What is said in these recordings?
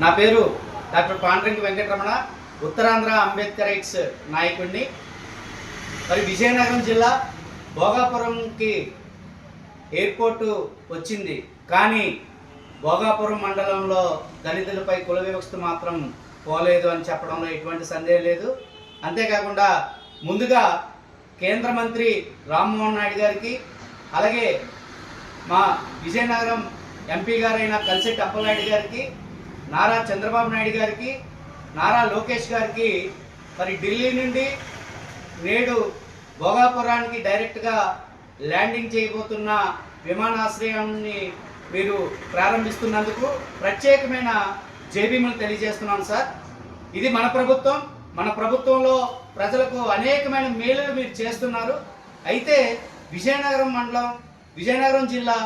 నా పేరు డాక్టర్ పాండ్రంగి వెంకటరమణ, ఉత్తరాంధ్ర అంబేద్కరైట్స్ నాయకుడిని. మరి విజయనగరం జిల్లా భోగాపురంకి ఎయిర్పోర్టు వచ్చింది, కానీ భోగాపురం మండలంలో దళితులపై కుల వివక్ష మాత్రం పోలేదు అని చెప్పడంలో ఎటువంటి సందేహం లేదు. అంతేకాకుండా ముందుగా కేంద్ర మంత్రి రామ్మోహన్ నాయుడు గారికి, అలాగే మా విజయనగరం ఎంపీ గారైన కలిసెట్టి అప్పలనాయుడు గారికి, నారా చంద్రబాబు నాయుడు గారికి, నారా లోకేష్ గారికి మరి ఢిల్లీ నుండి నేడు భోగాపురానికి డైరెక్ట్గా ల్యాండింగ్ చేయబోతున్న విమానాశ్రయాన్ని మీరు ప్రారంభిస్తున్నందుకు ప్రత్యేకమైన జైభీములు తెలియజేస్తున్నాను సార్. ఇది మన ప్రభుత్వం. మన ప్రభుత్వంలో ప్రజలకు అనేకమైన మేలులు మీరు చేస్తున్నారు. అయితే విజయనగరం జిల్లా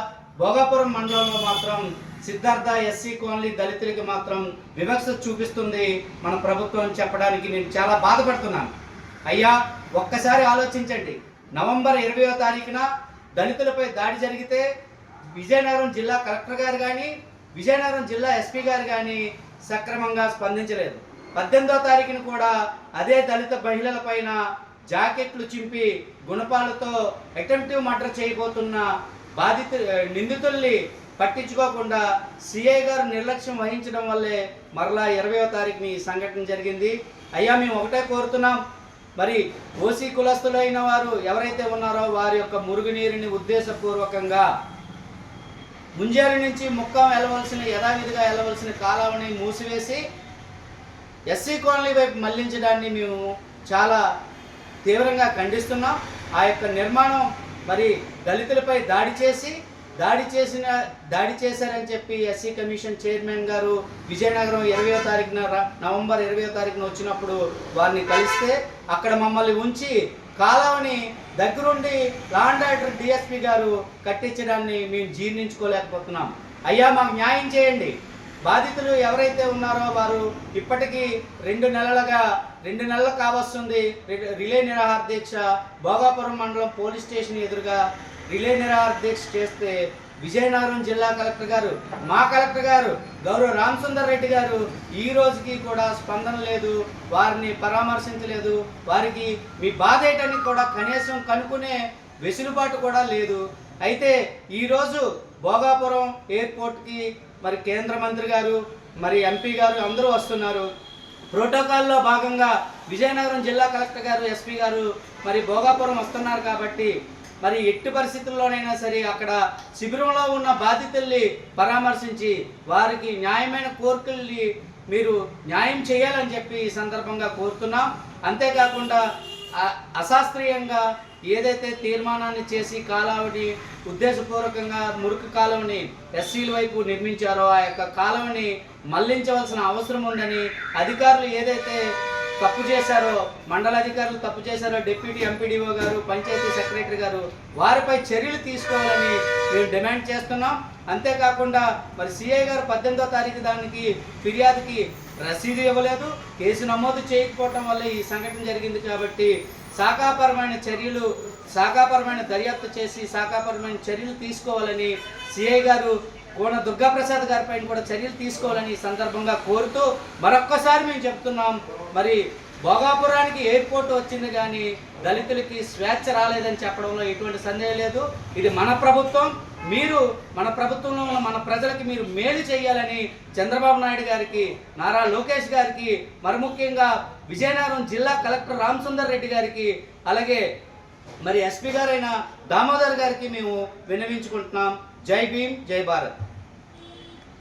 భోగాపురం మండలంలో మాత్రం సిద్ధార్థ ఎస్సీ కాలనీ దళితులకి మాత్రం వివక్ష చూపిస్తుంది మన ప్రభుత్వం చెప్పడానికి నేను చాలా బాధపడుతున్నాను. అయ్యా, ఒక్కసారి ఆలోచించండి. నవంబర్ 20వ తారీఖున దళితులపై దాడి జరిగితే విజయనగరం జిల్లా కలెక్టర్ గారు కానీ, విజయనగరం జిల్లా ఎస్పీ గారు కానీ సక్రమంగా స్పందించలేదు. 18వ తారీఖున కూడా అదే దళిత మహిళల పైన జాకెట్లు చింపి గుణపాలతో అటెంప్టివ్ మర్డర్ చేయబోతున్న నిందితుల్ని పట్టించుకోకుండా సిఐ గారు నిర్లక్ష్యం వహించడం వల్లే మరలా 20వ తారీఖుని ఈ సంఘటన జరిగింది. అయ్యా, మేము ఒకటే కోరుతున్నాం, మరి ఓసీ కులస్తులైన వారు ఎవరైతే ఉన్నారో వారి యొక్క మురుగునీరుని ఉద్దేశపూర్వకంగా ముంజేరు నుంచి ముక్కం యథావిధిగా వెళ్ళవలసిన కాలువని మూసివేసి ఎస్సీ కాలనీ వైపు మళ్లించడాన్ని మేము చాలా తీవ్రంగా ఖండిస్తున్నాం. ఆ యొక్క నిర్మాణం మరి దళితులపై దాడి చేశారని చెప్పి ఎస్సీ కమిషన్ చైర్మన్ గారు విజయనగరం నవంబర్ 20వ తారీఖున వచ్చినప్పుడు వారిని కలిస్తే అక్కడ మమ్మల్ని ఉంచి కాలువని దగ్గరుండి లా అండ్ ఆర్డర్ డిఎస్పీ గారు కట్టించడాన్ని మేము జీర్ణించుకోలేకపోతున్నాం. అయ్యా, మాకు న్యాయం చేయండి. బాధితులు ఎవరైతే ఉన్నారో వారు ఇప్పటికీ 2 నెలలు కావస్తుంది. రిలే నిరాహార దీక్ష భోగాపురం మండలం పోలీస్ స్టేషన్ ఎదురుగా రిలే నిరాహార దీక్ష చేస్తే విజయనగరం జిల్లా కలెక్టర్ గారు, మా కలెక్టర్ గారు గౌరవ రామసుందర్ రెడ్డి గారు ఈ రోజుకి కూడా స్పందన లేదు, వారిని పరామర్శించలేదు. వారికి మీ బాధ ఏంటని కూడా కనీసం కనుక్కునే వెసులుబాటు కూడా లేదు. అయితే ఈరోజు భోగాపురం ఎయిర్పోర్ట్కి మరి కేంద్ర మంత్రి గారు, మరి ఎంపీ గారు అందరూ వస్తున్నారు. ప్రోటోకాల్లో భాగంగా విజయనగరం జిల్లా కలెక్టర్ గారు, ఎస్పీ గారు మరి భోగాపురం వస్తున్నారు కాబట్టి మరి ఎట్టి పరిస్థితుల్లోనైనా సరే అక్కడ శిబిరంలో ఉన్న బాధితుల్ని పరామర్శించి వారికి న్యాయమైన కోరికల్ని మీరు న్యాయం చేయాలని చెప్పి ఈ సందర్భంగా కోరుతున్నాం. అంతేకాకుండా అశాస్త్రీయంగా ఏదైతే తీర్మానాన్ని చేసి కాలువని ఉద్దేశపూర్వకంగా మురికి కాలువని ఎస్సీల వైపు నిర్మించారో ఆ యొక్క కాలువని మళ్లించవలసిన అవసరం ఉందని అధికారులు ఏదైతే తప్పు చేశారో, మండల అధికారులు తప్పు చేశారో, డిప్యూటీ ఎంపీడీఓ గారు, పంచాయతీ సెక్రటరీ గారు వారిపై చర్యలు తీసుకోవాలని మేము డిమాండ్ చేస్తున్నాం. అంతేకాకుండా మరి సిఐ గారు 18వ తారీఖు దానికి ఫిర్యాదుకి రసీదు ఇవ్వలేదు, కేసు నమోదు చేయకపోవటం వల్ల ఈ సంఘటన జరిగింది. కాబట్టి శాఖాపరమైన దర్యాప్తు చేసి శాఖాపరమైన చర్యలు తీసుకోవాలని సిఐ గారు కోన దుర్గాప్రసాద్ గారి పైన కూడా చర్యలు తీసుకోవాలని ఈ సందర్భంగా కోరుతూ మరొక్కసారి మేము చెప్తున్నాం, మరి భోగాపురానికి ఎయిర్పోర్ట్ వచ్చింది కానీ దళితులకి స్వేచ్ఛ రాలేదని చెప్పడంలో ఎటువంటి సందేహం లేదు. ఇది మన ప్రభుత్వం. మీరు మన ప్రభుత్వంలో ఉన్న మన ప్రజలకి మీరు మేలు చేయాలని చంద్రబాబు నాయుడు గారికి, నారా లోకేష్ గారికి, మరి ముఖ్యంగా విజయనగరం జిల్లా కలెక్టర్ రామసుందర్ రెడ్డి గారికి, అలాగే మరి ఎస్పీ గారైన దామోదర్ గారికి మేము విన్నవించుకుంటున్నాం. జై భీమ్, జై భారత్.